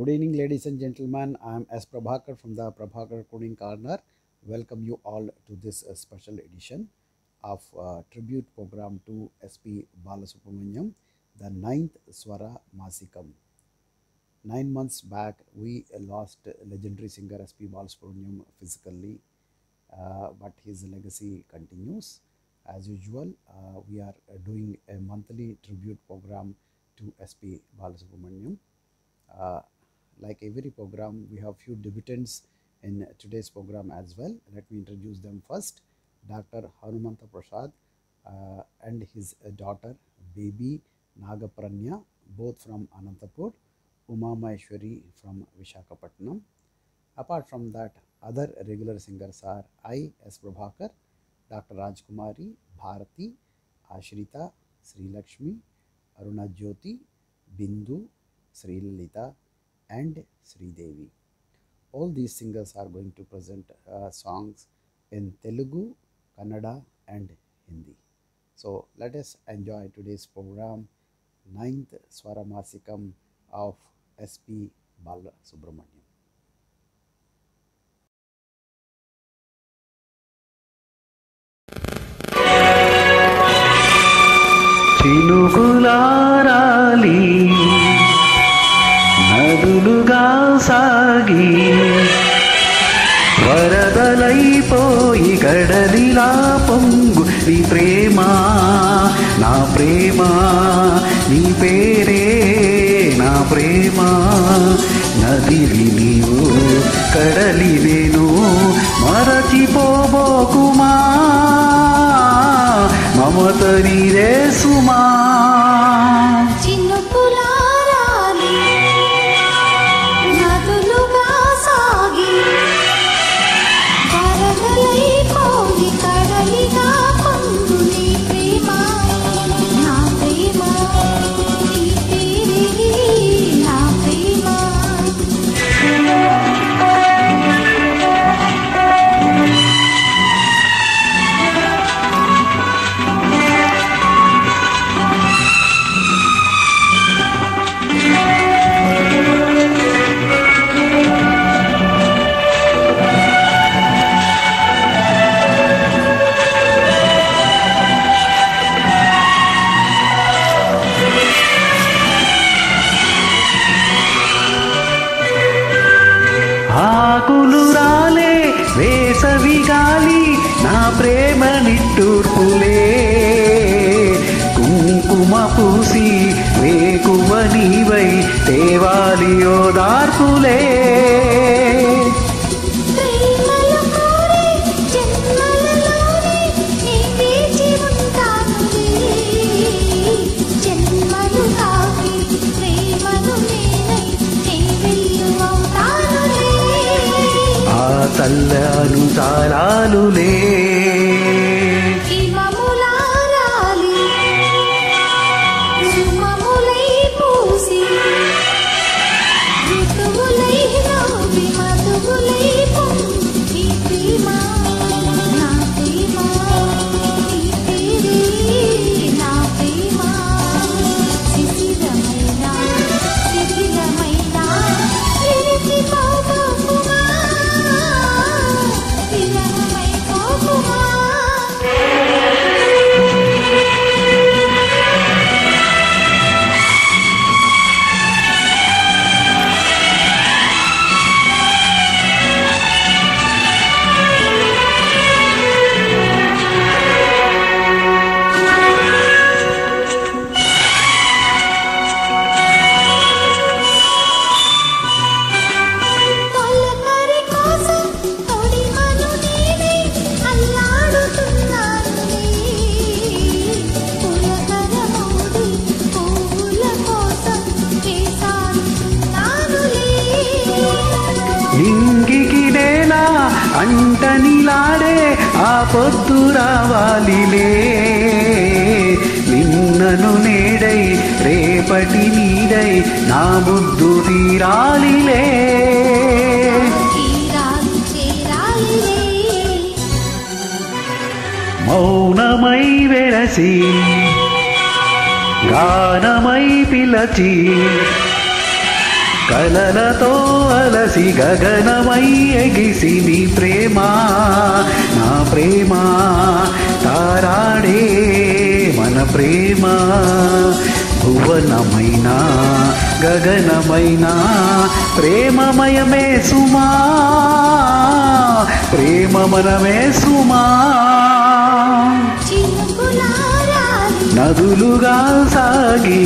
Good evening, ladies and gentlemen. I am S. Prabhakar from the Prabhakar Coding Corner. Welcome you all to this special edition of tribute program to SP Balasubramaniam, the 9th Swara Masikam. 9 months back, we lost legendary singer SP Balasubramaniam physically, but his legacy continues. As usual, we are doing a monthly tribute program to SP Balasubramaniam. Like every program, we have few debutants in today's program as well. Let me introduce them first. Dr. Hanumanta Prasad and his daughter baby Nagapranya, both from Anantapur, Uma Maheshwari from Visakhapatnam. Apart from that, other regular singers are I. S. Prabhakar, Dr. Rajkumari, Bharati, Ashrita, Sri Lakshmi, Aruna Jyoti, Bindu, Sri Lalita, and Sri Devi. All these singers are going to present songs in Telugu, Kannada, and Hindi. So let us enjoy today's program, 9th Swara Masikam of SP Balasubramaniam. చినుకులారాలి నదులుగా సాగి వరదలైపోయి గడలిలా పొంగు నీ ప్రేమ నా ప్రేమ నీ పేరే నా ప్రేమ నదివి నీవు కడలి నేను మరచిపోబోకుమా మమత నీరే సుమా ఆకులు రాలే వేసవి గాలి నా ప్రేమ నిట్టూర్పులే కుంకుమ పూసి వేకువ నీవై తేవాలి ఓదార్పులే చల్లను చాలాలులే ఇంగికి నేల అంటనిలాడే ఆ పొద్దు రావాలిలే నిన్నను నేడై రేపటి నీడై నా ముద్దు తీరాలిలే మౌనమై వెరసి గానమై పిలచి కలలతో అలసి గగనమై ఎగిసి నీ ప్రేమ నా ప్రేమ తారాడే మన ప్రేమ భువనమైన గగనమైన ప్రేమమయమే సుమా ప్రేమమనమే సుమా నదులుగా సాగి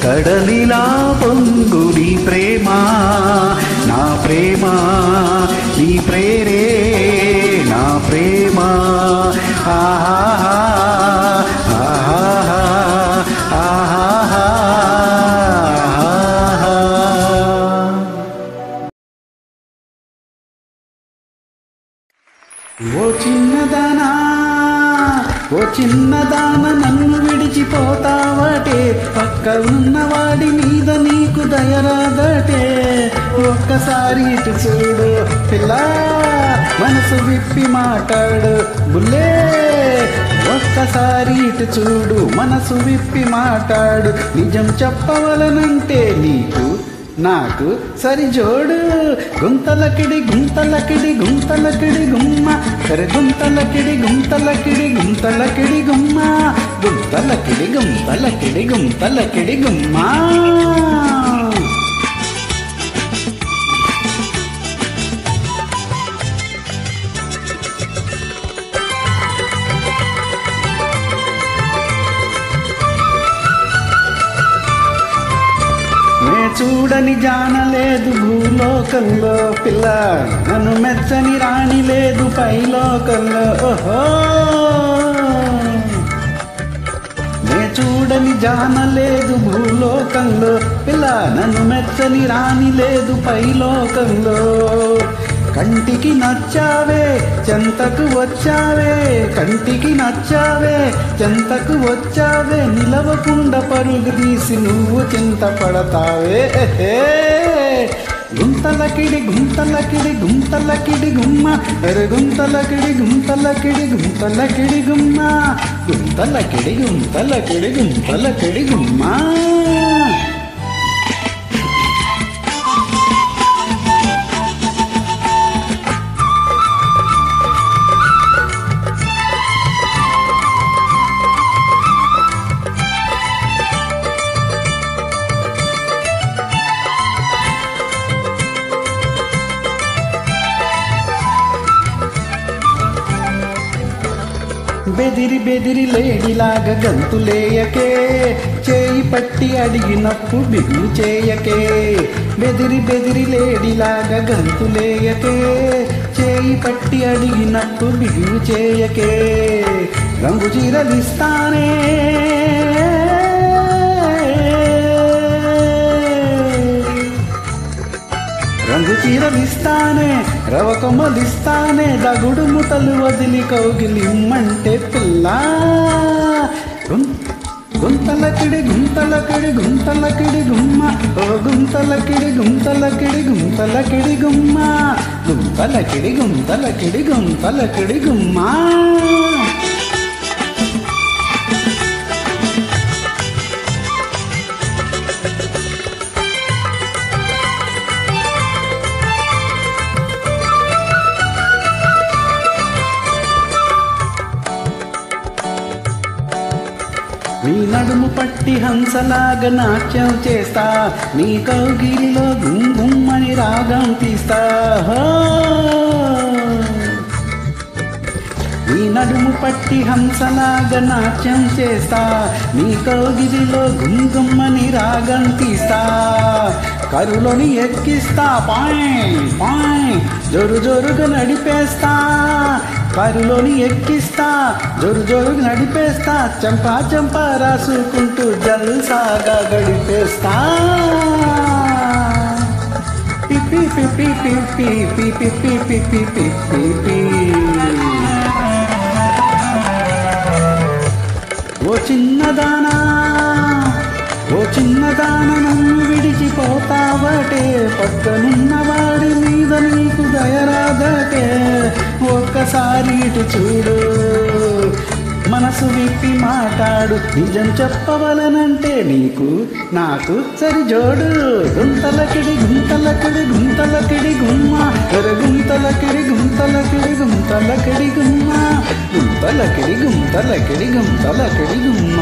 కడలిలా పొంగు నీ ప్రేమ నా ప్రేమ నీ ప్రేరే నా ప్రేమ ఆహా ఆహా ఆహా ఓ చిన్నదాన నన్ను విడిచిపోతావటే పక్క ఉన్నవాడి మీద నీకు దయరాదటే ఒక్కసారి ఇటు చూడు పిల్ల మనసు విప్పి మాట్లాడు బుల్లే ఒక్కసారి ఇటు చూడు మనసు విప్పి మాట్లాడు నిజం చెప్పవలనంటే నీకు నాకు సరిజోడు గుంతలకిడి గుంతలకిడి గుంతలకిడి గుమ్మ సరే గుంతలకిడి గుంతలకిడి గుంతలకిడి గుమ్మ గుంతలకిడి గుంతలకిడి గుంతలకిడి గుమ్మ చూడని జానలేదు భూలోకంలో పిల్ల నన్ను మెచ్చని రాణి లేదు పైలోకంలో ఓహో నే చూడని జానలేదు భూలోకంలో పిల్ల నన్ను మెచ్చని రాణి లేదు పైలోకంలో కంటికి నచ్చావే చెంతకు వచ్చావే కంటికి నచ్చావే చెంతకు వచ్చావే నిలవకుండా పరుగు తీసి నువ్వు చింతపడతావే గుంతలకిడి గుంతలకిడి గుంతలకిడి గుమ్మ ఎరు గుంతలకిడి గుంతలకిడి గుంతలకిడి గుమ్మ గుంతలకిడి గుంతలకిడి గుంతలకిడి గుమ్మ బెదిరి బెదిరి లేడిలాగా గంతులేయకే చేయి పట్టి అడిగినప్పుడు బిగులు చేయకే బెదిరి బెదిరి లేడిలాగా గంతులేయకే చేయి పట్టి అడిగినప్పుడు బిగులు చేయకే రంగు చీరలిస్తానే రంగు చీరలిస్తానే రవకమలిస్తానే దగుడు ముతలు వదిలి కౌగిలిమ్మంటే పిల్ల గుంతలకిడి గుంతలకిడి గుంతలకిడి గుమ్మ ఓ గుంతలకిడి గుంతలకిడి గుంతలకిడి గుమ్మ గుంతలకిడి గుంతలకిడి గుంతలకిడి గుమ్మ నీ నడుము పట్టి హంసలాగా నాట్యం చేస్తా నీ కౌగిలిలో గుమ్గుమ్మని రాగం తీస్తా నీ నడుము పట్టి హంసలాగా నాట్యం చేస్తా నీ కౌగిలిలో గుమ్గుమ్మని రాగం తీస్తా కరులోని ఎక్కిస్తా పాయ్ పాయ్ జోరు జోరుగా నడిపేస్తా కరులోని ఎక్కిస్తా జోరు జోరుగా నడిపేస్తా చంపా చంపా రాసుకుంటూ జల్సాగా గడిపేస్తా పిపి పిపి పిపి పిపి పిపి పిపి పిపి ఓ చిన్నదానా నన్ను విడిచిపోతావటే పక్కనున్నవాడి మీద నీకు దయరాదటే ఒక్కసారి ఇటు చూడు మనసు విప్పి మాట్లాడు, నిజం చెప్పవలనంటే నీకు నాకు సరి జోడు. గుంతలకిడి గుంతలకిడి గుంతలకిడి గుమ్మ, గుంతలకిడి గుంతలకిడి గుంతలకిడి గుమ్మ, గుంతలకిడి గుంతలకిడి గుంతలకిడి గుమ్మ.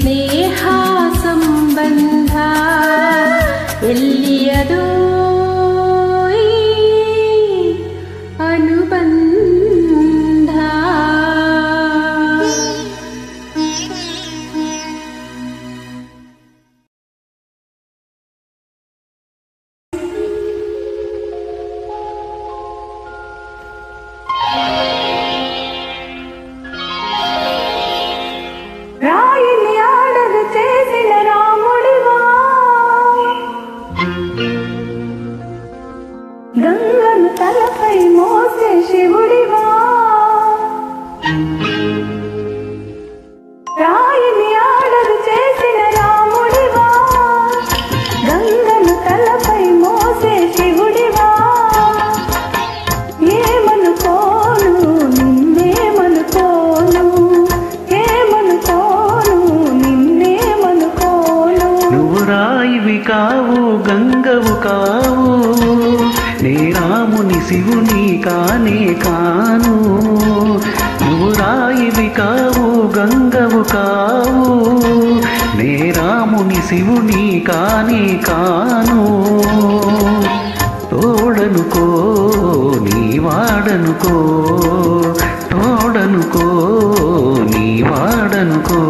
ಸ್ನೇಹ ಸಂಬಂಧ ಎಲ್ಲಿಯದೋ ಅನುಬಂಧ. రాయిని ఆడదు చేసిన రాముడివా, గంగను తలపై మోసే శివుడివా. రాయిని ఆడదు చేసిన రాముడివా, గంగను తలపై మోసే శివుడివా. ఏమనుకోను నిన్నేమనుకోను, రాయివి కావు గంగవు కావు, నే రాముని శివుని కానే కాను. నువ్వు రాయివి కావు గంగవు కావు, నే రాముని శివుని కానే కాను. తోడనుకో నీ వాడనుకో, తోడనుకో నీ వాడనుకో.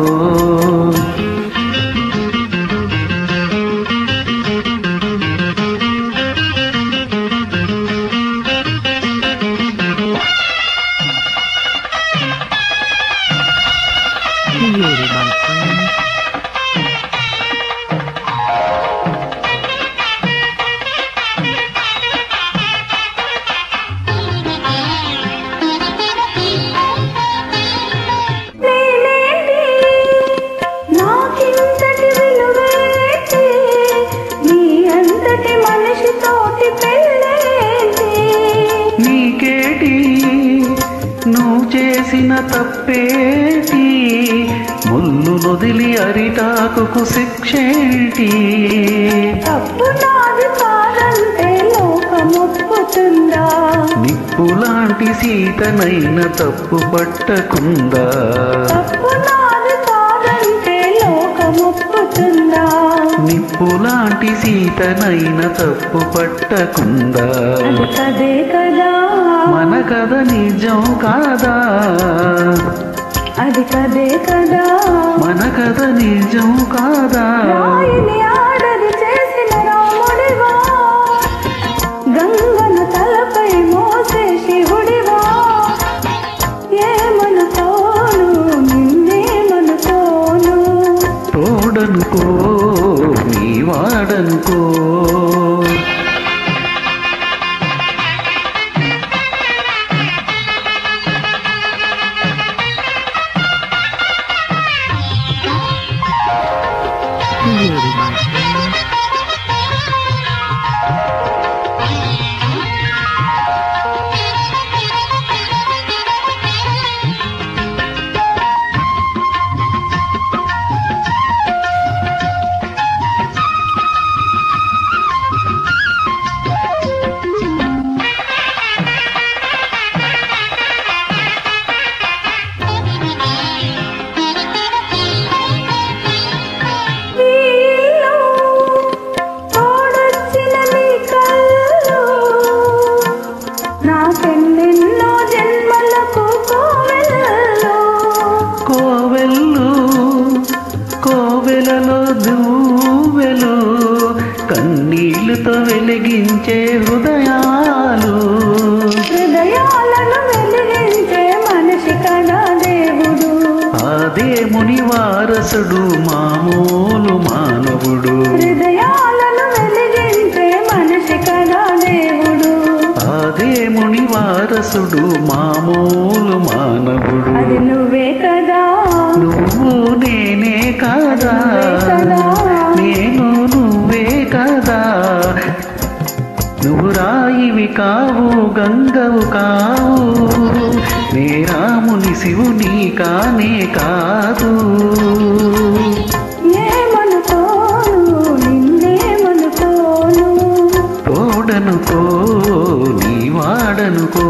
తప్పేటి ముళ్ళు నొదిలి అరిటాకుకు శిక్షేటి. తప్పు నాది కాదంటే లోకమొప్పుతుందా, నిప్పులాంటి సీతనైన తప్పు పట్టకుందా. తప్పు నాది కాదంటే లోకమొప్పుతుందా, నిప్పులాంటి సీతనైన తప్పు పట్టకుందా. కదే కదా మన కథ నిజం కాదా, అది కదే కదా మన కథ నిజం కాదా. రాయిని ఆడది చేసిన రాముడివా, గంగను తలపై మోసే శివుడివా. ఏమనుకోను నిన్నేమనుకోను, తోడనుకో నీ వాడనుకో. కోవెలలో దువ్వెలు కన్నీళ్లతో వెలిగించే హృదయాలు, హృదయాలను వెలిగించే మనిషి కదా దేవుడు. అదే ముని వారసుడు మామూలు మానవుడు, హృదయాలను వెలిగించే మనిషి కదా దేవుడు. అదే ముని వారసుడు మామూలు మానవుడు. అది నువ్వే కదా, నువ్వు నేనే కాదా, నేను నువ్వే కదా. నువ్వు రాయివి కావు గంగవు కావు, నే రాముని శివుని కానే కాదు. ఏమనుకోను నిన్నేమనుకోను, తోడనుకో నీ వాడనుకో.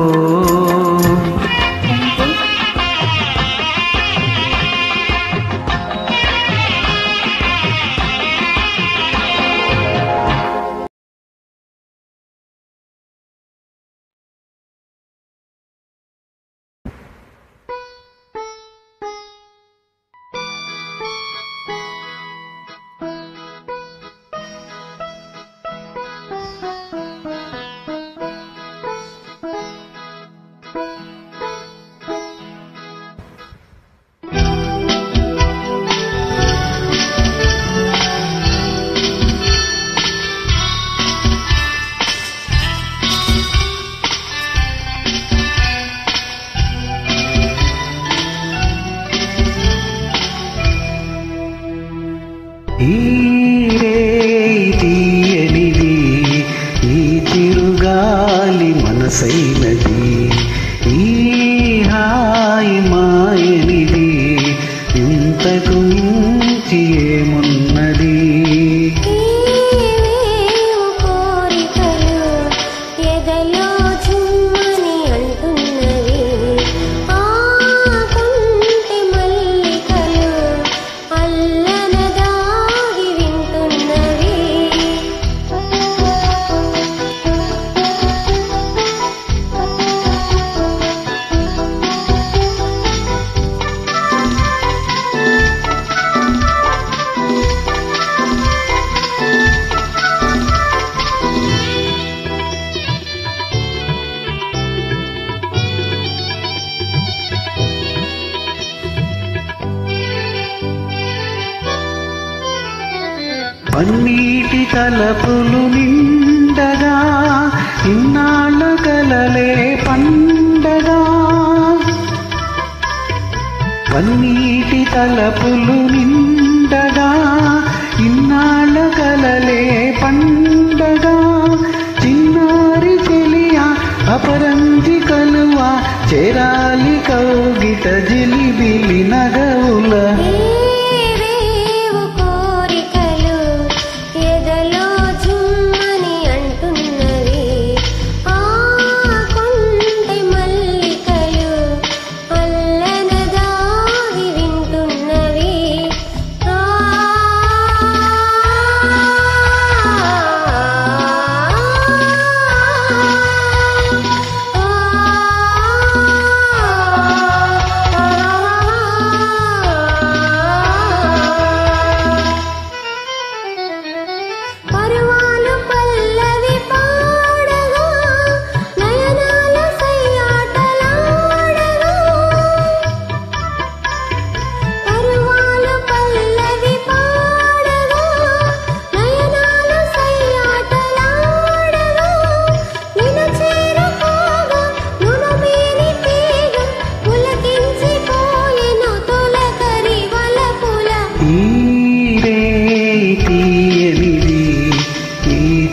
ఈ తీయనిది ఈ తిరుగాలి మనసైనది ఈ హాయి మాయనిది ఇంతకు మించి ఏమున్నది పన్నీటి తలపులు నిండగా ఇన్నాళ్ళ కలలే పండగా పన్నీటి తలపులు నిండగా ఇన్నాళ్ళ కలలే పండగా చిన్నారి చెలియా అపరంజి కలువ చేరాలి కౌగిట జిలిబిలి నగవుల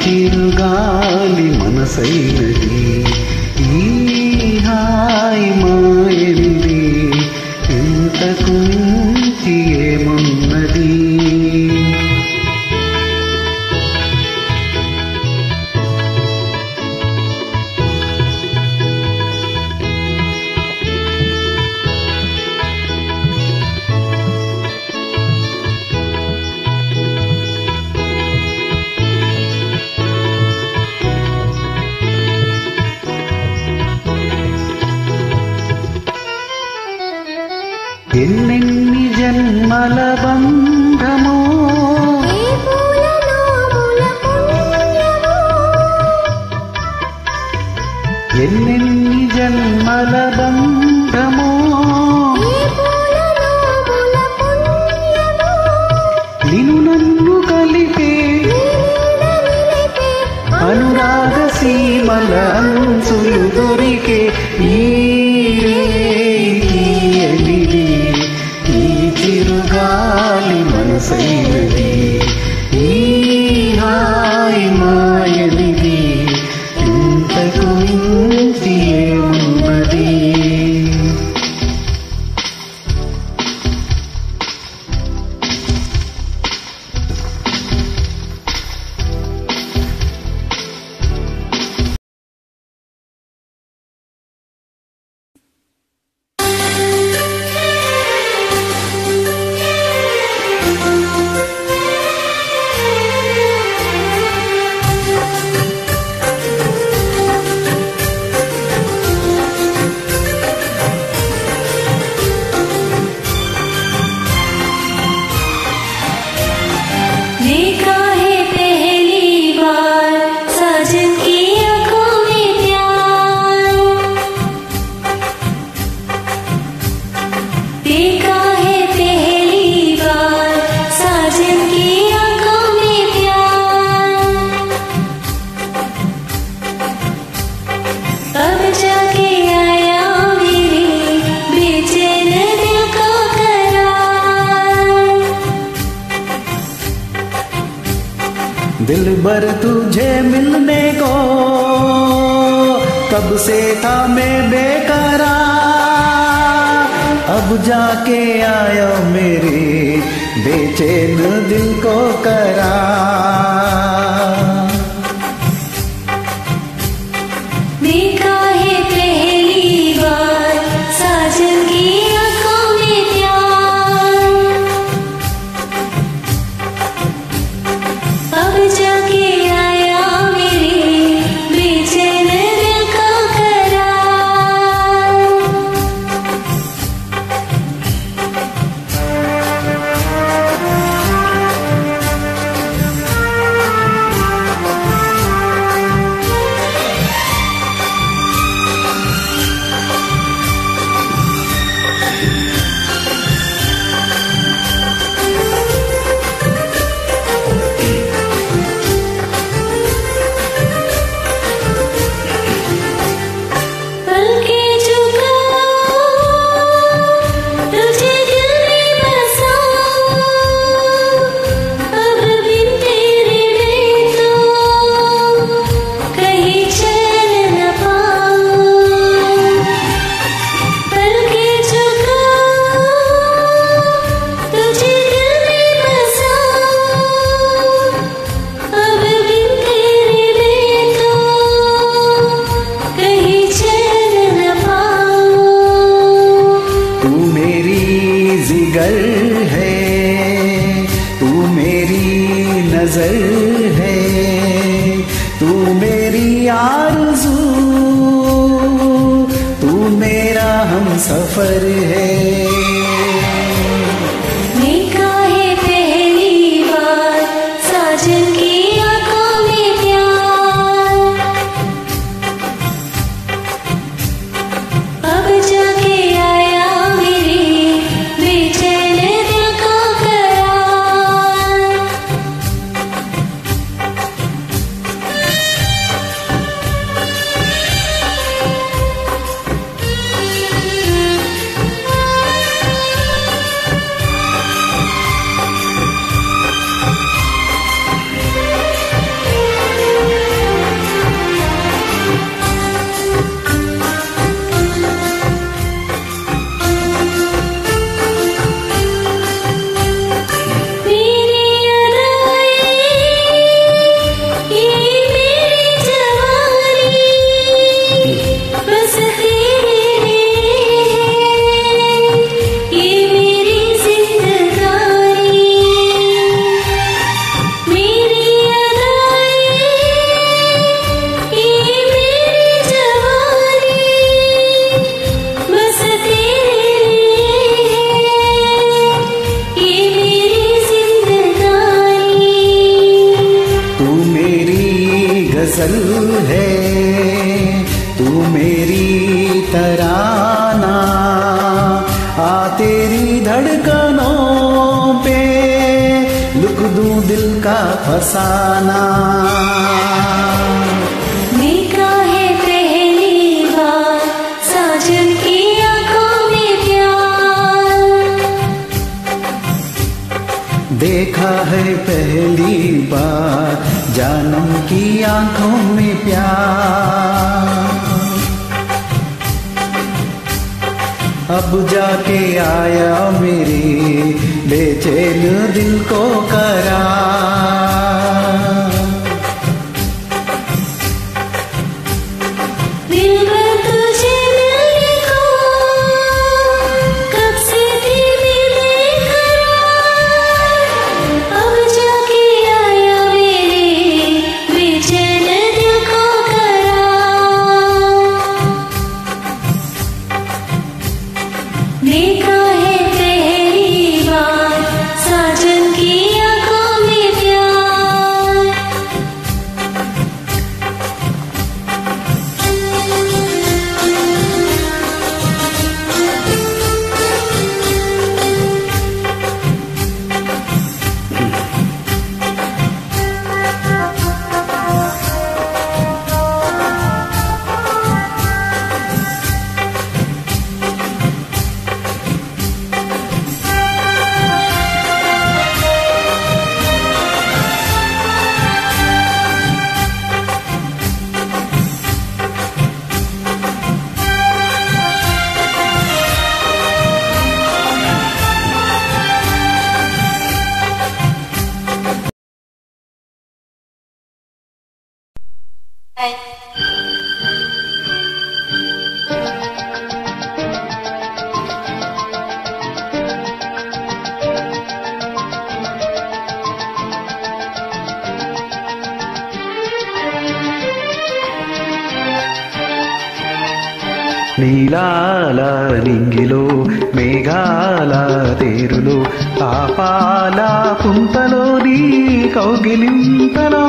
తిరుగాలి మనసైనది ఈ హాయి మాయనిది ఇంతకు మించి ఏమున్నది ఎన్నెన్ని జన్మల బంధమో ఎన్నెన్ని జన్మల బంధమో నిన్ను నన్ను కలిపే అనురాగ సీమల అంచులు దొరికే ఈ తిరుగాలి మనసైనది ఈ హాయి మాయనిది ఇంతకు మించి ఏమున్నది दिल भर तुझे मिलने को कब से था मैं बेकरार, अब जाके आया मेरे बेचैन दिल को करार। देखा है पहली बार साजन की आंखों में प्यार, अब जाके आया मेरे बेचैन दिल को करार। नजर है तू मेरी आरज़ू, तू मेरा हम सफर है। देखा है पहली बार साजन की आंखों में प्यार, अब जाके आया मेरे बेचैन दिल को करार। गजल है तू मेरी तराना, आ तेरी धड़कनों पे लुक दूं दिल का फसाना। देखा है पहली बार साजन की आंखों में प्यार, देखा है पहली बार जानम की आंखों में प्यार, अब जाके आया मेरे बेचैन दिल को करार। दिल भर तुझे मिलने को कब से थी मैं बेकरार, अब जाके आया मेरे बेचैन दिल को करार। देखा है पहली बार साजन की आंखों में నీలాల నింగిలో మేఘాల తేరులో పాపాల పుంతలో నీ కౌగిలింతలో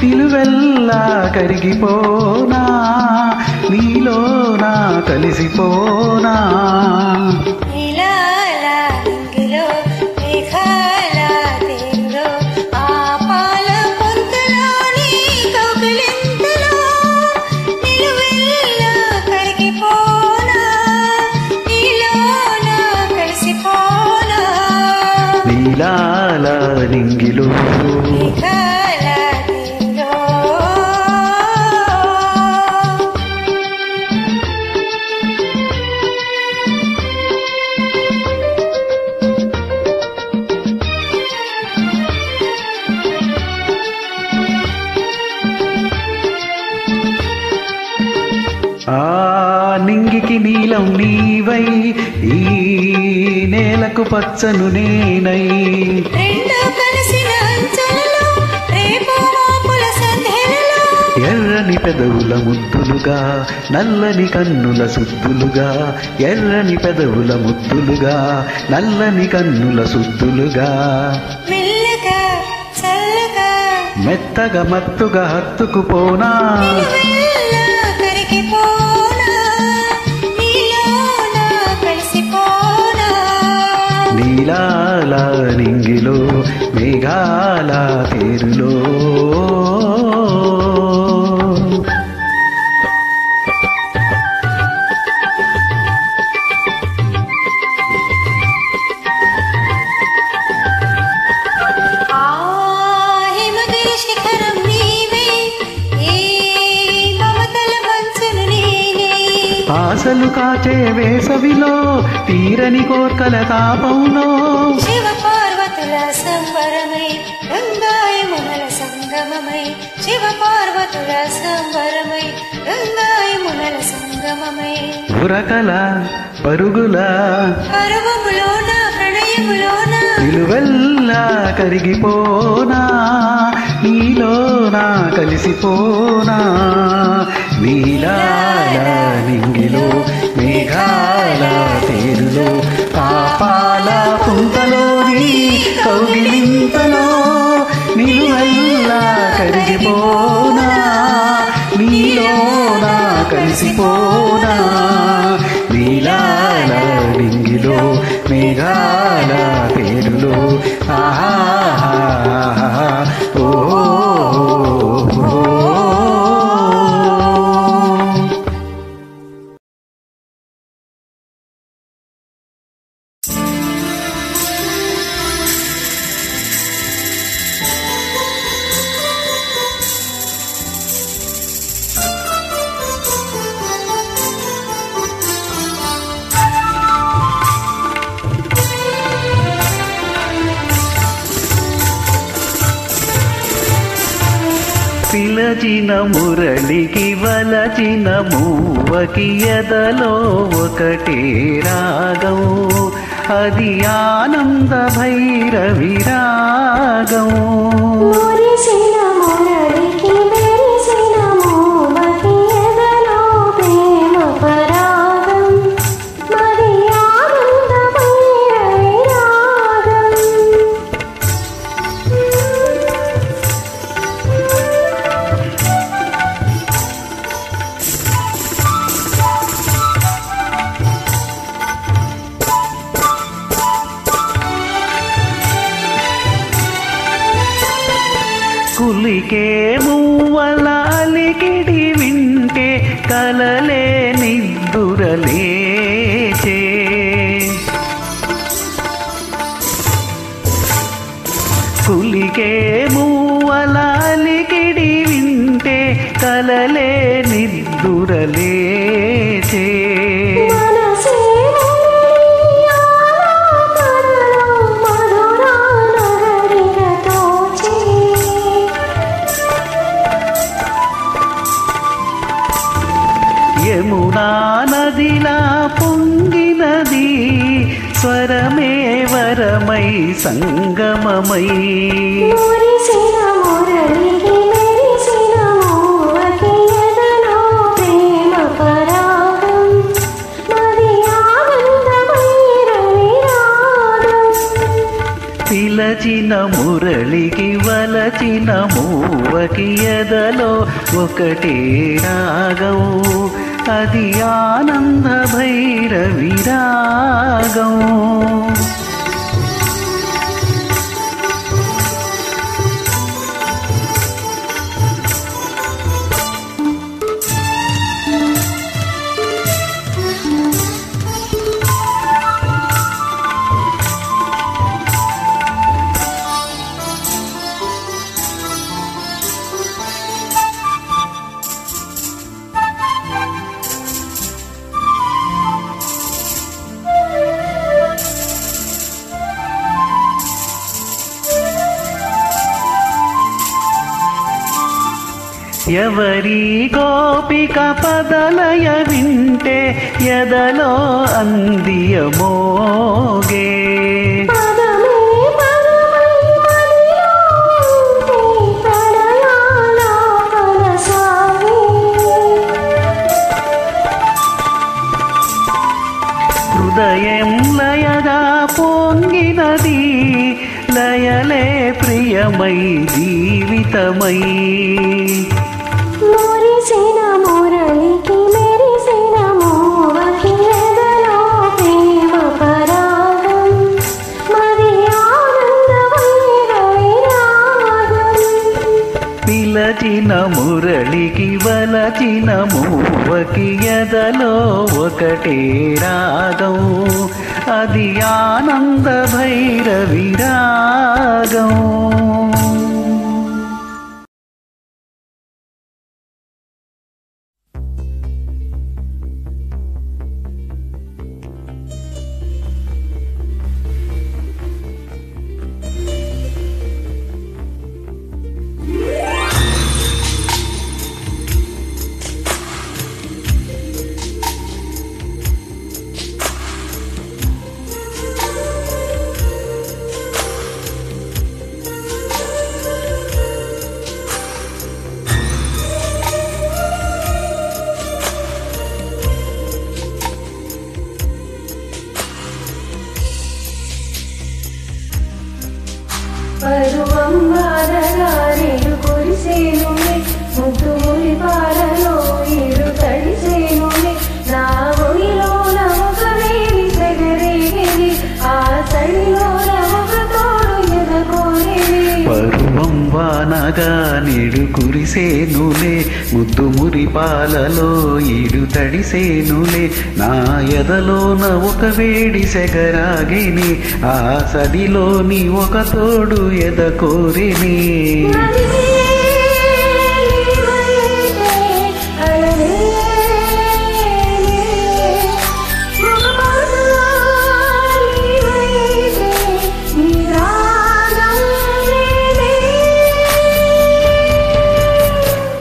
నిలువెల్లా కరిగిపోనా నీలో నా కలిసిపోనా నీలాల నింగిలో ఆ నింగికి నీలం నీవై ఈ నేలకు పచ్చను నేనై ఎర్రని పెదవుల ముద్దులుగా నల్లని కన్నుల సుద్దులుగా ఎర్రని పెదవుల ముద్దులుగా నల్లని కన్నుల సుద్దులుగా మెత్తగా మత్తుగా హత్తుకుపోనా నీలాల నింగిలో మేఘాల తేరులో ఆశలు కాచే వేసవిలో తీరని కోర్కల తాపంలో శివ పార్వతుల సంబరమై గంగాయమునల సంగమమై శివ పార్వతుల సంబరమై గంగాయమునల సంగమమై ఉరకల పరుగుల పర్వములోన ప్రణయములోన నిలువెల్లా కరిగిపోనా నీలోనా కలిసిపోనా నీలాల నింగిలో మేఘాల తేరులో పాపాల పుంతలో నీ కౌగిలింతలో నిలువెల్లా కరిగిపోనా నీలోనా కలిసిపోనా నీలాల నింగిలో మేఘాల తేరులో ఆహా ఓ పిలచిన మురళికి వలచిన మూవకి ఎదలో ఒకటే రాగం అది ఆనంద భైరవి రాగం కులికే మూవల అలికిడి వింటే కలలే నిద్దురలేచే కులికే మూవల అలికిడి వింటే కలలే నిద్దురలేచే సంగమమై మురిసిన మురళికి మెరిసిన మూవకి ఎదలో ప్రేమ పరాగం మది ఆనందమై రవిరాగం పిలచిన మురళికి వలచిన మూవకి ఎదలో ఒకటే రాగం అది ఆనంద భైరవి రాగం ఎవరి గోపిక పదలయ వింటే ఎదలో అందియమోగే పదమే పదమై మదిలో ఉంటే ప్రణయాలాపన సాగే హృదయం లయగా పొంగినది లయలే ప్రియమై జీవితమై మురిసిన మురళికి మెరిసిన మూవకి ఎదలో ప్రేమ పరాగం మది ఆనందమై రవిరాగం పిలచిన మురళికి వలచిన మూవకి ఎదలో ఒకటే రాగం అది ఆనంద భైరవి రాగం పరువం వారగారేడు కురిసేనులే ముద్దు మురి పాలలో ఏడు తడిసేనులే నా ఒడిలోన ఒక వేలి సెగరేగిరి ఆ తడిలోన ఒక తోడు ఎదకోరేది పరువం వానగా నేడు కురిసేనులే ముద్దు మురి పాలలో ఈడు తడిసేనులే నా ఎదలోన ఒక వేడి సెగరాగిని ఆ సడిలోని ఒక తోడు ఎద కోరిని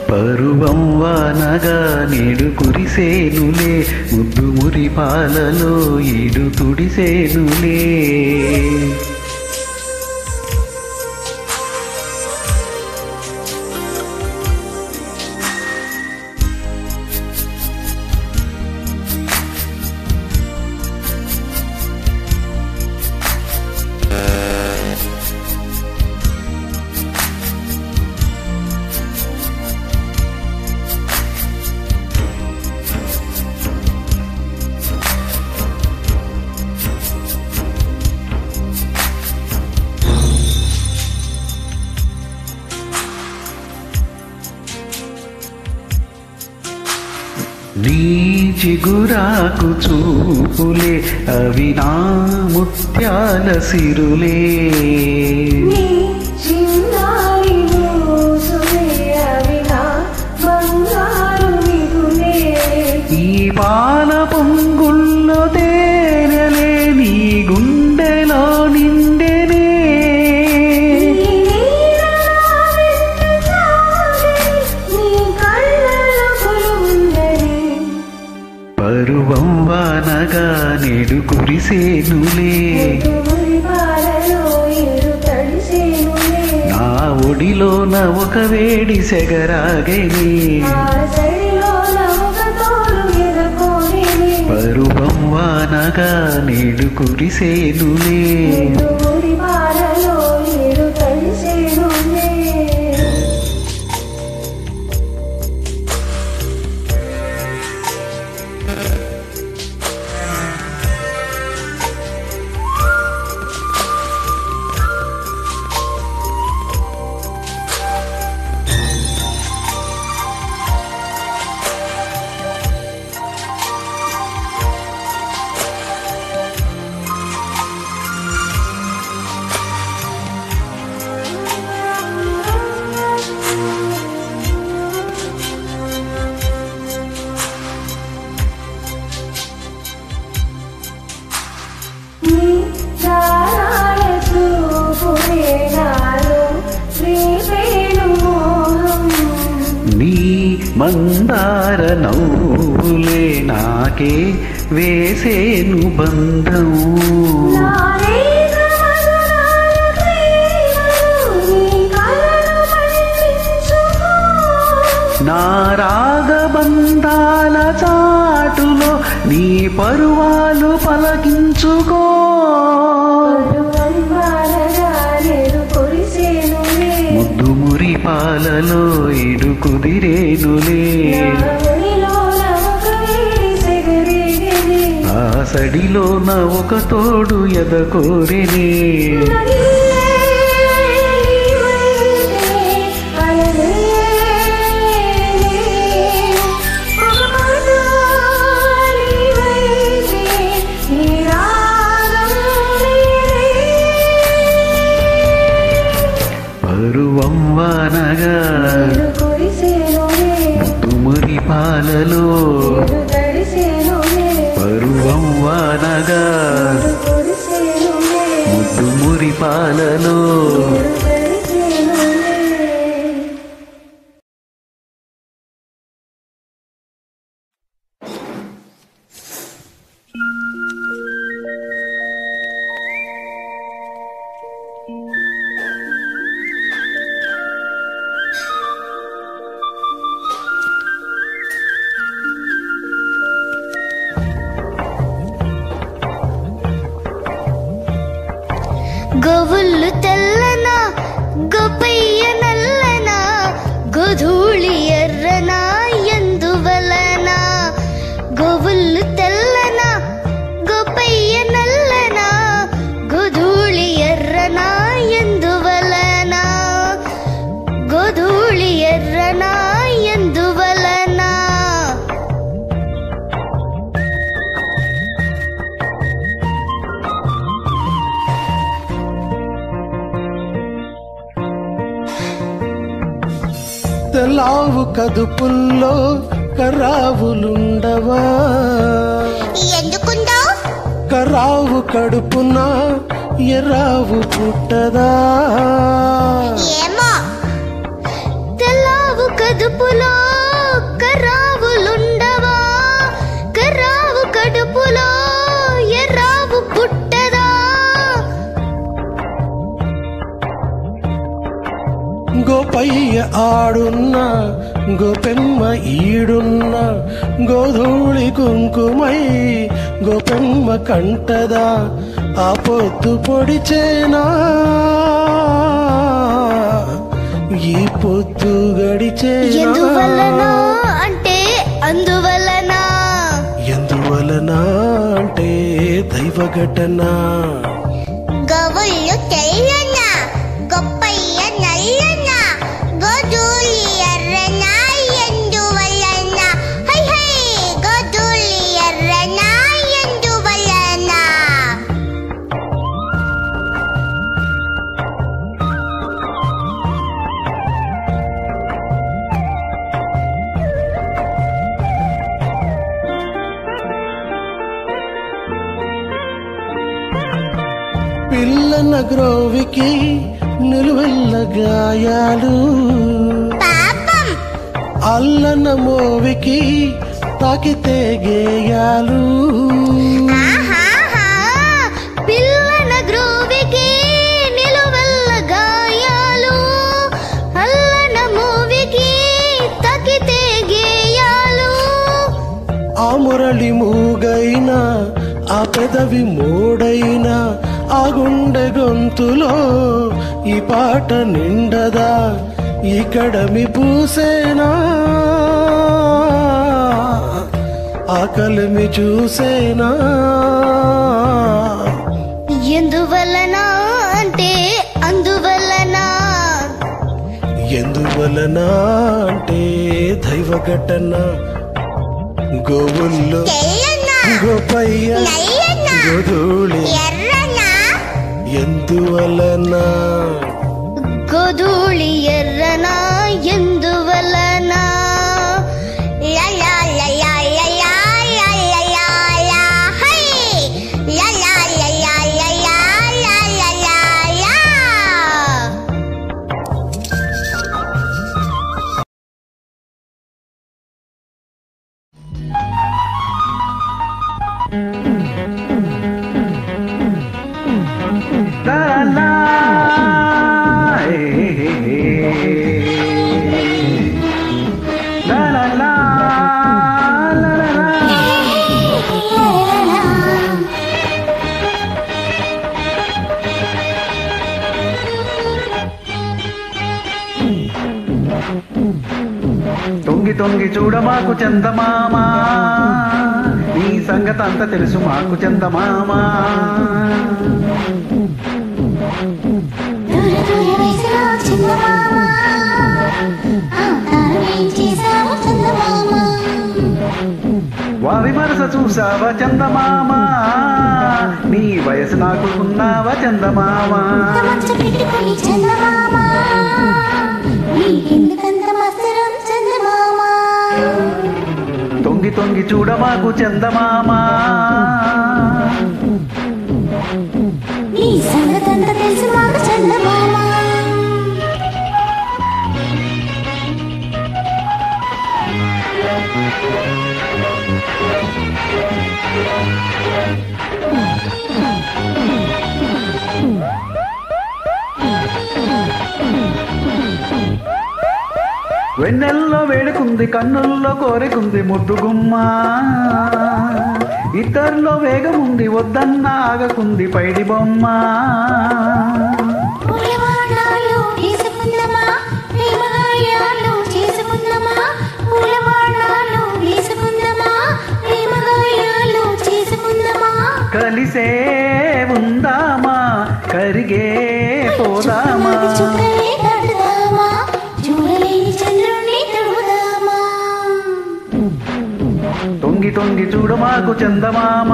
పరువం వానగా నేడు కురిసేనులే ముద్దు మురి పాలలో ఈడు తుడిసేనులే నీ చిగురాకు చూపులే అవి నా ముత్యాల సిరులే నీ చిన్నారి మోసులే అవి నా బంగారు నిధులే ఈ పాల పొంగుల్లో తేనెలే నీ గుండెలో నిండెనే పరువం వానగా నేడు కురిసేనులే మురి పాలలో ఒడిలోన ఒక వేడి సెగరాగేనే పరువం వానగా నేడు కురిసేనులే నీ మందార నవ్వులే నాకే వేసేను బంధం నా రాగబంధాల చాటులో నీ పరువాలు పలకించుకో ముద్దు మురి పాలలో ఇడు కుదిరేనులే ఆ సడిలోన ఒక తోడు ఎదకోరెనే పరువం వానగా ముద్దుమురి పాలలో పరువం వానగా ముద్దుమురి పాలలో గోవుళ్ళు తెల్లన గోపయ్య నల్లన గోధూళి ఎర్రన ఎందువలన గోవుళ్ళు తెల్లన గోపయ్య నల్లన గోధూళి ఎర్రన ఎందువలన గోధూళి ఎర్రన ఎందువలన తెలావు కదుపుల్లో కరావులుండవా ఎందుకుందో కరావు కడుపున ఎరావు పుట్టదా ఏమో తెలావు కదుపులో కరావులుండవా కరావు కడుపులో ఎర్రావు పుట్టదా గోపయ్య ఆడున్నా గోపెమ్మ ఈడున్న గోధూళి కుంకుమై గోపెమ్మ కంటదా ఆ పొద్దు పొడిచేనా ఈ పొద్దు గడిచేనా ఎందువలన అంటే అందువలన ఎందువలన అంటే దైవ ఘటన గోవుళ్ళు తెల్లన గొప్పయ్య నల్లన గోధూళి ఎర్రన ఎందువలన హై హై గోధూళి ఎర్రన ఎందువలన పిల్లన గ్రోవికి నిలువెల్ల గాయాలు పాపం అల్లన మోవికి తాకితే గేయాలు ఆహాహా పిల్లన గ్రోవికి నిలువెల్ల గాయాలు కోడి మూగైనా ఆ పెదవి మోడైనా ఆ గుండె గొంతులో ఈ పాట నిండదా ఈ కడమి పూసేనా ఆ కలిమి చూసేనా ఎందువలన అంటే అందువలన ఎందువలన అంటే దైవ ఘటన గోవుల్లో తెల్లన గోపయ్య నల్లన గోధూళి ఎర్రన ఎందువలన గోధూళి ఎర్రన ఎందువలన లలా లలా లలా లలా లలా హై లలా లలా లలా లలా లలా తొంగి తొంగి చూడ మాకు చందమామ నీ సంగతి అంత తెలుసు మాకు చందమామ దూర దూర వయసులో చందమామ ఆకారం చేశావు చందమామ వారి వరస చూసావా చందమామ నీ వయసు నాకు ఉన్నావా చందమామ మంచ పెట్టుకుని చందమామ నీకెందుకంత మస్తరం చందమామ తొంగి తొంగి చూడ మాకు చందమామ నీ సంగతంత తెలుసు మాకు చందమామ వెన్నెల్లో వేడుకుంది కన్నుల్లో కోరికుంది ముద్దుగుమ్మ ఇద్దరిలో వేగముంది వద్దన్న ఆగకుంది పైడి బొమ్మ పూలవాడాలు వేసుకుందామా ప్రేమగాయాలు చేసుకుందామా పూలవాడాలు వేసుకుందామా ప్రేమగాయాలు చేసుకుందామా కలిసే ఉందామా కరిగే పోదామా చుక్కలే దాటుదామా చూడలేని చంద్రుణ్ణి తడుదామా తొంగి తొంగి చూడ మాకు చందమామ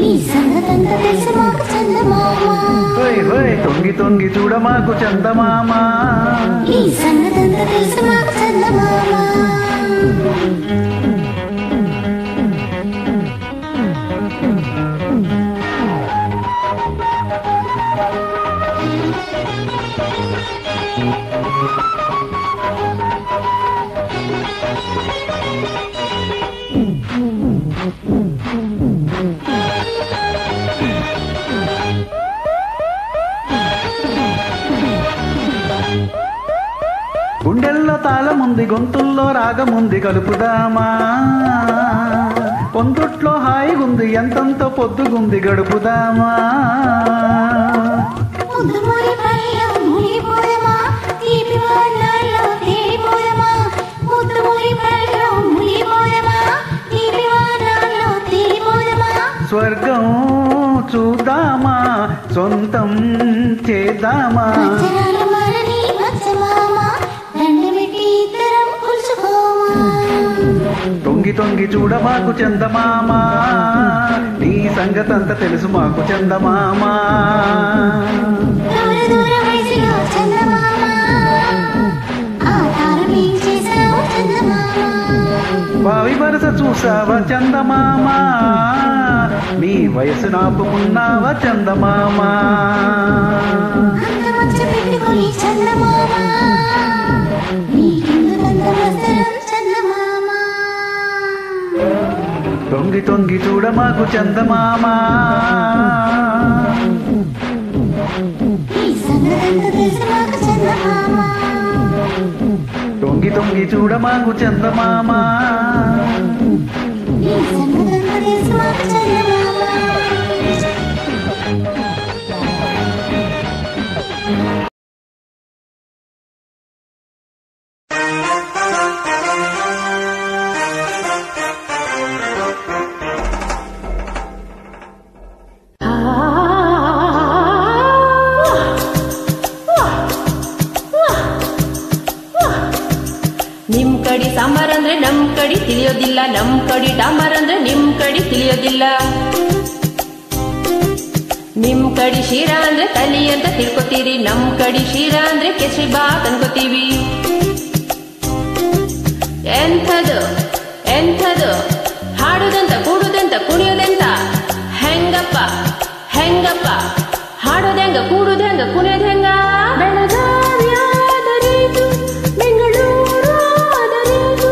ఈ సంగతంత తెలుసు మాకు చందమామ హోయ్ హోయ్ తొంగి తొంగి చూడ మాకు చందమామ ఈ సంగతంత తెలుసు మాకు చందమామ గుండెల్లో తాళముంది గొంతుల్లో రాగముంది కలుపుదామా పొందుట్లో హాయిగుంది ఎంతంతో పొద్దుగుంది గడుపుదామా ముద్దు మురి పనిలో మునిగిపోదమా తీపి వర్ణాల్లో తేలిపోదమా ముద్దు మురి పనిలో మునిగిపోదమా తీపి వర్ణాల్లో తేలిపోదమా స్వర్గం చూద్దామా సొంతం చేద్దామా అక్షరాలు మారని మత్స్యమామ రెండు పెట్టి ఇద్దరం కొలుసుకోమా తొంగి తొంగి చూడ మాకు చందమామ నీ సంగతంత తెలుసు మాకు చందమామ దూర దూర వయసులో చందమామ ఆధారం ఏం చేశావు చందమామ బావి వరస చూసావా చందమామ నీ వయసు నాపుకున్నావా చందమామ అంత మచ్చ పెట్టుకుని చందమామ నీకెందుకంత మస్తరం చందమామ తొంగి తొంగి చూడ మాకు చందమామ ఈ సంగతంత తెలుసు మాకు చందమామ తొంగి తొంగి చూడ మాకు చందమామ ಈ ಸಣ್ಣದಂತ ದೇಶಮಾಕ ಚಂದಮಾಮ ನಿಮ್ ಕಡಿ ಸಾಂಬಾರ್ ಅಂದ್ರೆ ನಮ್ ಕಡಿ ತಿಳಿಯೋದಿಲ್ಲ, ನಮ್ ಕಡಿ ಡಾಂಬಾರ್ ಅಂದ್ರೆ ನಿಮ್ ಕಡಿ ತಿಳಿಯೋದಿಲ್ಲ. ನಿಮ್ ಕಡಿ ಶೀರಾ ಅಂದ್ರೆ ತಲಿ ಅಂತ ತಿಳ್ಕೊತೀರಿ, ನಮ್ ಕಡಿ ಶೀರಾ ಅಂದ್ರೆ ಕೇಸರಿ ಬಾತ್ ಅನ್ಕೋತೀವಿ. ಎಂಥದು ಎಂಥದು ಹಾಡುದಂತ ಕೂಡುದಂತ ಕುಣಿಯೋದೆಂತ, ಹೆಂಗಪ್ಪ ಹೆಂಗಪ್ಪ ಹಾಡೋದೆಂಗ ಕೂಡುದೆಂಗ ಕುಣಿಯೋದೆಂಗ. ಬೆಳಗಾವಿಯಾದರೇನು ಬೆಂಗಳೂರು ಆದರೇನು,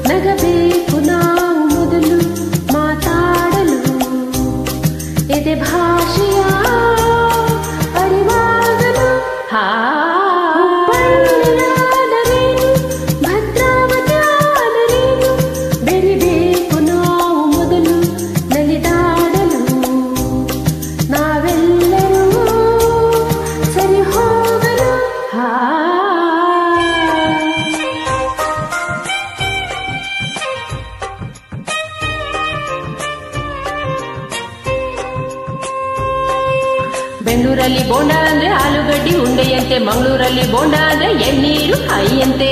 ನಗಬೇಕು ನಾವು ಮೊದಲು ಮಾತಾಡಲು, ಎದೆ ಭಾಷೆಯ ಅರಿವಾಗಲು. ಹುಬ್ಬಳ್ಳಿಯಾದರೇನು ಭದ್ರಾವತಿ ಆದರೇನು, ಬೆರಿಬೇಕು ನಾವು ಮೊದಲು ನಲಿದಾಡಲು, ನಾವೆಲ್ಲರೂ ಸರಿ ಹೋಗಲು. ಬೆಂಗಳೂರಲ್ಲಿ ಬೋಂಡ ಅಂದ್ರೆ ಆಲೂಗಡ್ಡಿ ಉಂಡೆಯಂತೆ, ಮಂಗಳೂರಲ್ಲಿ ಬೋಂಡ ಅಂದ್ರೆ ಎಣ್ಣೀರು ಕಾಯಿಯಂತೆ.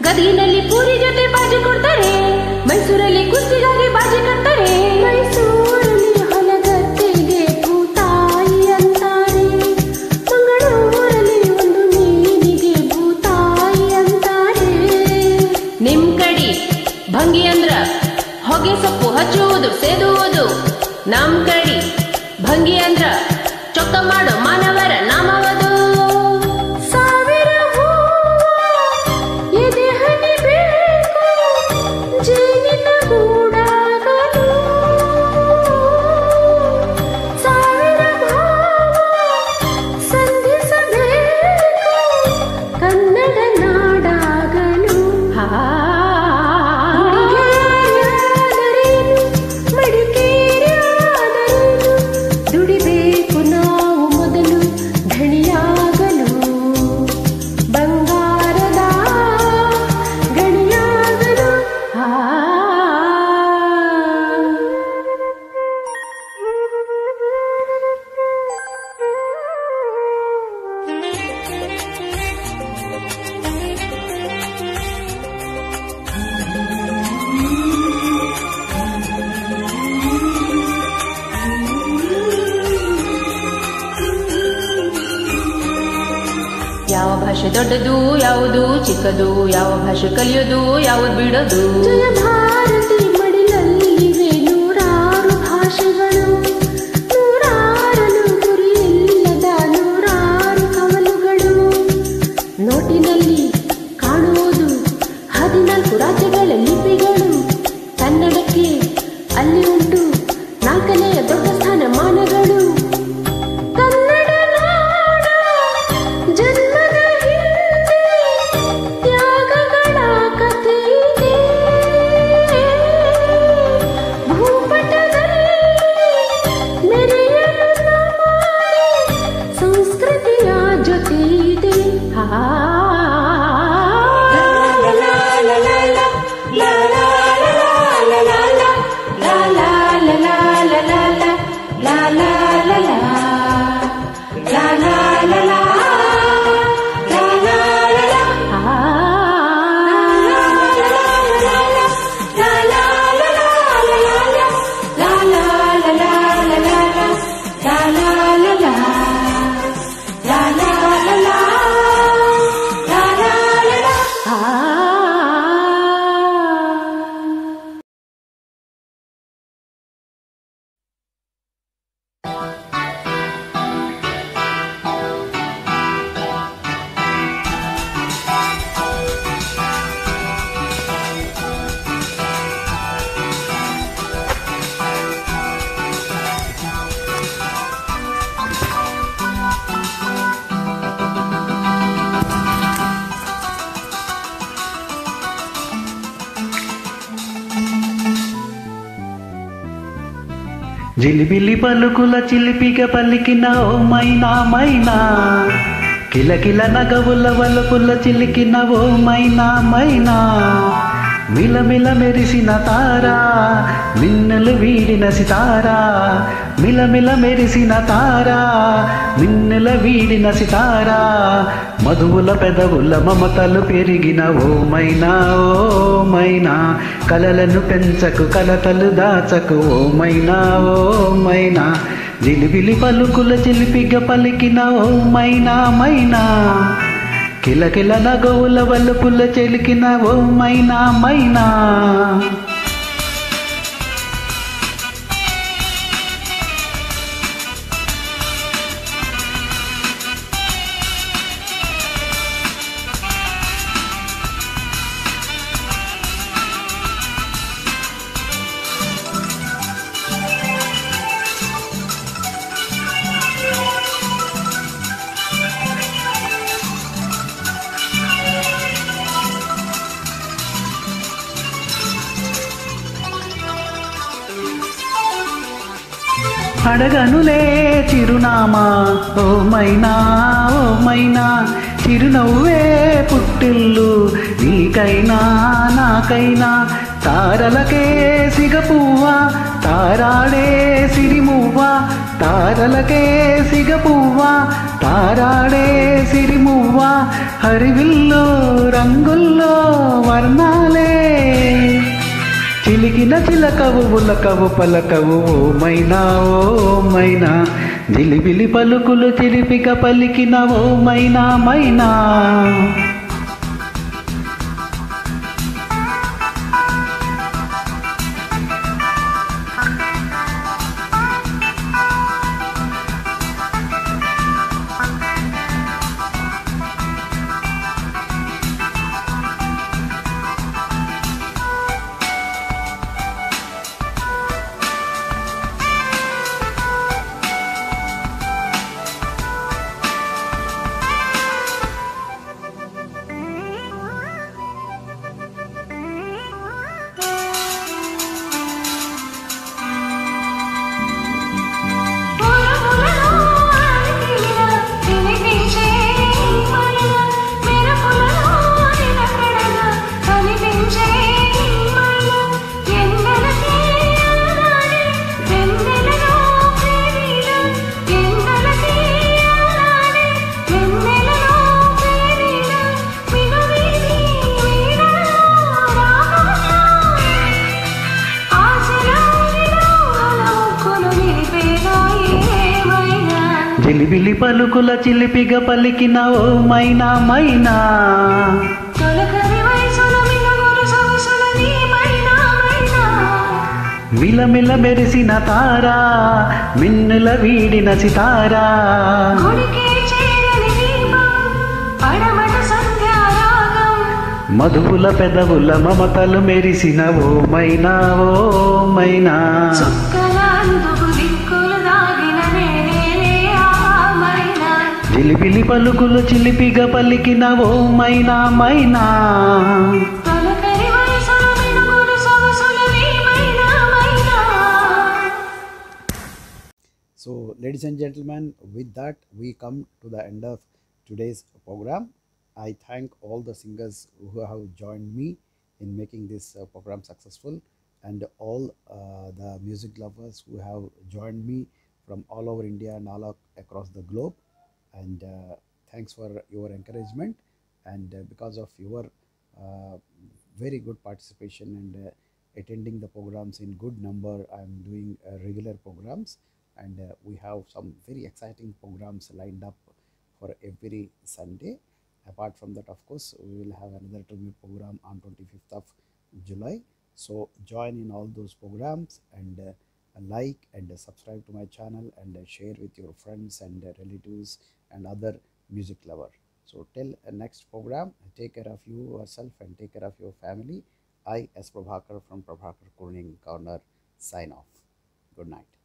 ಗದಗಿನಲ್ಲಿ ಪೂರಿ ಜೊತೆ ಬಾಜಿ ಕೊಡ್ತಾರೆ, ಮೈಸೂರಲ್ಲಿ ಕುಸ್ತಿಗಾಗಿ ಬಾಜಿ ಕಟ್ತಾರೆ, ಮೈಸೂರಲ್ಲಿ ಹೊಲಗದ್ದೆಗೆ ಭೂತಾಯಿ ಅಂತಾರೆ, ಮಂಗಳೂರಲ್ಲಿ ಒಂದು ಮೀನಿಗೆ ಭೂತಾಯಿ ಅಂತಾರೆ. ನಿಮ್ ಕಡಿ ಭಂಗಿ ಅಂದ್ರ ಹೊಗೆ ಸೊಪ್ಪು ಹಚ್ಚುವುದು ಸೇದುವುದು, ನಮ್ ಕಡಿ ಭಂಗಿ ಅಂದ್ರ ಚೊಕ್ಕ ಮಾಡೋ ಮಾನವರ ನಾಮವದು. ಸಾವಿರ ಎದೆ ಹನಿ ಬೇಕು ಜೇನಿನ ಗೂಡಾಗಲು, ಸಾವಿರ ಸಂಧಿಸಬೇಕು ಕನ್ನಡ ನಾಡಾಗಲು. ಮಡಿಕೇರಿಯಾದರೇನು ದುಡಿಬೇಕು ನಾವು ಮೊದಲು ಧಣಿಯಾಗಲು, ಬಂಗಾರದ ಗಣಿಯಾಗಲು. ಯಾವ ಭಾಷೆ ದೊಡ್ಡದು ಯಾವುದು ಚಿಕ್ಕದು, ಯಾವ ಭಾಷೆ ಕಲಿಯೋದು ಯಾವುದು ಬಿಡೋದು. ಜಯ ಭಾರತಿ ಮಡಿಲಲ್ಲಿವೆ ನೂರಾರು ಭಾಷೆಗಳು, ನೂರಾರಲು ಗುರಿಯಿಲ್ಲದ ನೂರಾರು ಕವಲುಗಳು. ನೋಟಿನಲ್ಲಿ ಕಾಣುವುದು 14 ರಾಜ್ಯಗಳ ಲಿಪಿಗಳು, ಕನ್ನಡಕ್ಕೆ ಅಲ್ಲಿ ಉಂಟು 4ನೆಯ ದೊಡ್ಡ ಸ್ಥಾನಮಾನಗಳು. ಕನ್ನಡ ನಾಡ ಜನ್ಮದ ಹಿಂದೆ ತ್ಯಾಗಗಳ ಕಥೆ ಇದೆ, జిలిబిలి పలుకుల చిలిపిగ పలికిన ఓ మైనా మైనా, కిలకిల నగవుల వలపుల చిలికిన ఓ మైనా మైనా, మిలమిల మెరిసిన తారా మిన్నెలు వీడిన సితారా, మిలమిల మెరిసిన తారా మిన్నెల వీడిన సితారా, మధువుల పెదవుల మమతలు పెరిగిన ఓ మైనా ఓ మైనా, కలలను పెంచకు కలతలు దాచకు ఓ మైనా ఓ మైనా, జిలిబిలి పలుకుల చిలిపిగ పలికిన ఓ మైనా మైనా, కిలకిల నగవుల వలుపుల చెలికిన ఓ మైనా మైనా. అడగనులే చిరునామా ఓ మైనా ఓ మైనా, చిరునవ్వే పుట్టిల్లు నీకైనా నాకైనా, తారలకే సిగపువ్వా తారాడే సిరిమువ్వా, తారలకే సిగపువ్వా తారాడే సిరిమువ్వా, హరివిల్లో రంగుల్లో వర్ణాలే, చిలికిన చిలకవు ఉలకవు పలకవు ఓ మైనా ఓ మైనా, జిలిబిలి పలుకులు చిలిపిక పలికిన ఓ మైనా మైనా. జిలిబిలి పలుకుల చిలిపిగ పలికిన ఓ మైనా మైనా, మిలమిల మెరిసిన తారా మిన్నుల వీడిన సితారా, మధువుల పెదవుల మమతలు మెరిసిన ఓ మైనా ఓ మైనా, జిలిబిలి పలుకులు చిలిపిగ పలికిన ఓ మైనా మైనా. So, ladies and gentlemen, with that we come to the end of today's program. I thank all the singers who have joined me in making this program successful, and all the music lovers who have joined me from all over India and all across the globe. And thanks for your encouragement, and because of your very good participation and attending the programs in good number, I am doing regular programs, and we have some very exciting programs lined up for every Sunday. Apart from that, of course, we will have another tribute program on 25th of July. So join in all those programs, and like and subscribe to my channel, and share with your friends and relatives and other music lover. So till next program, take care of yourself and take care of your family. I, S. Prabhakar from Prabhakar Kuning Corner, sign off. Good night.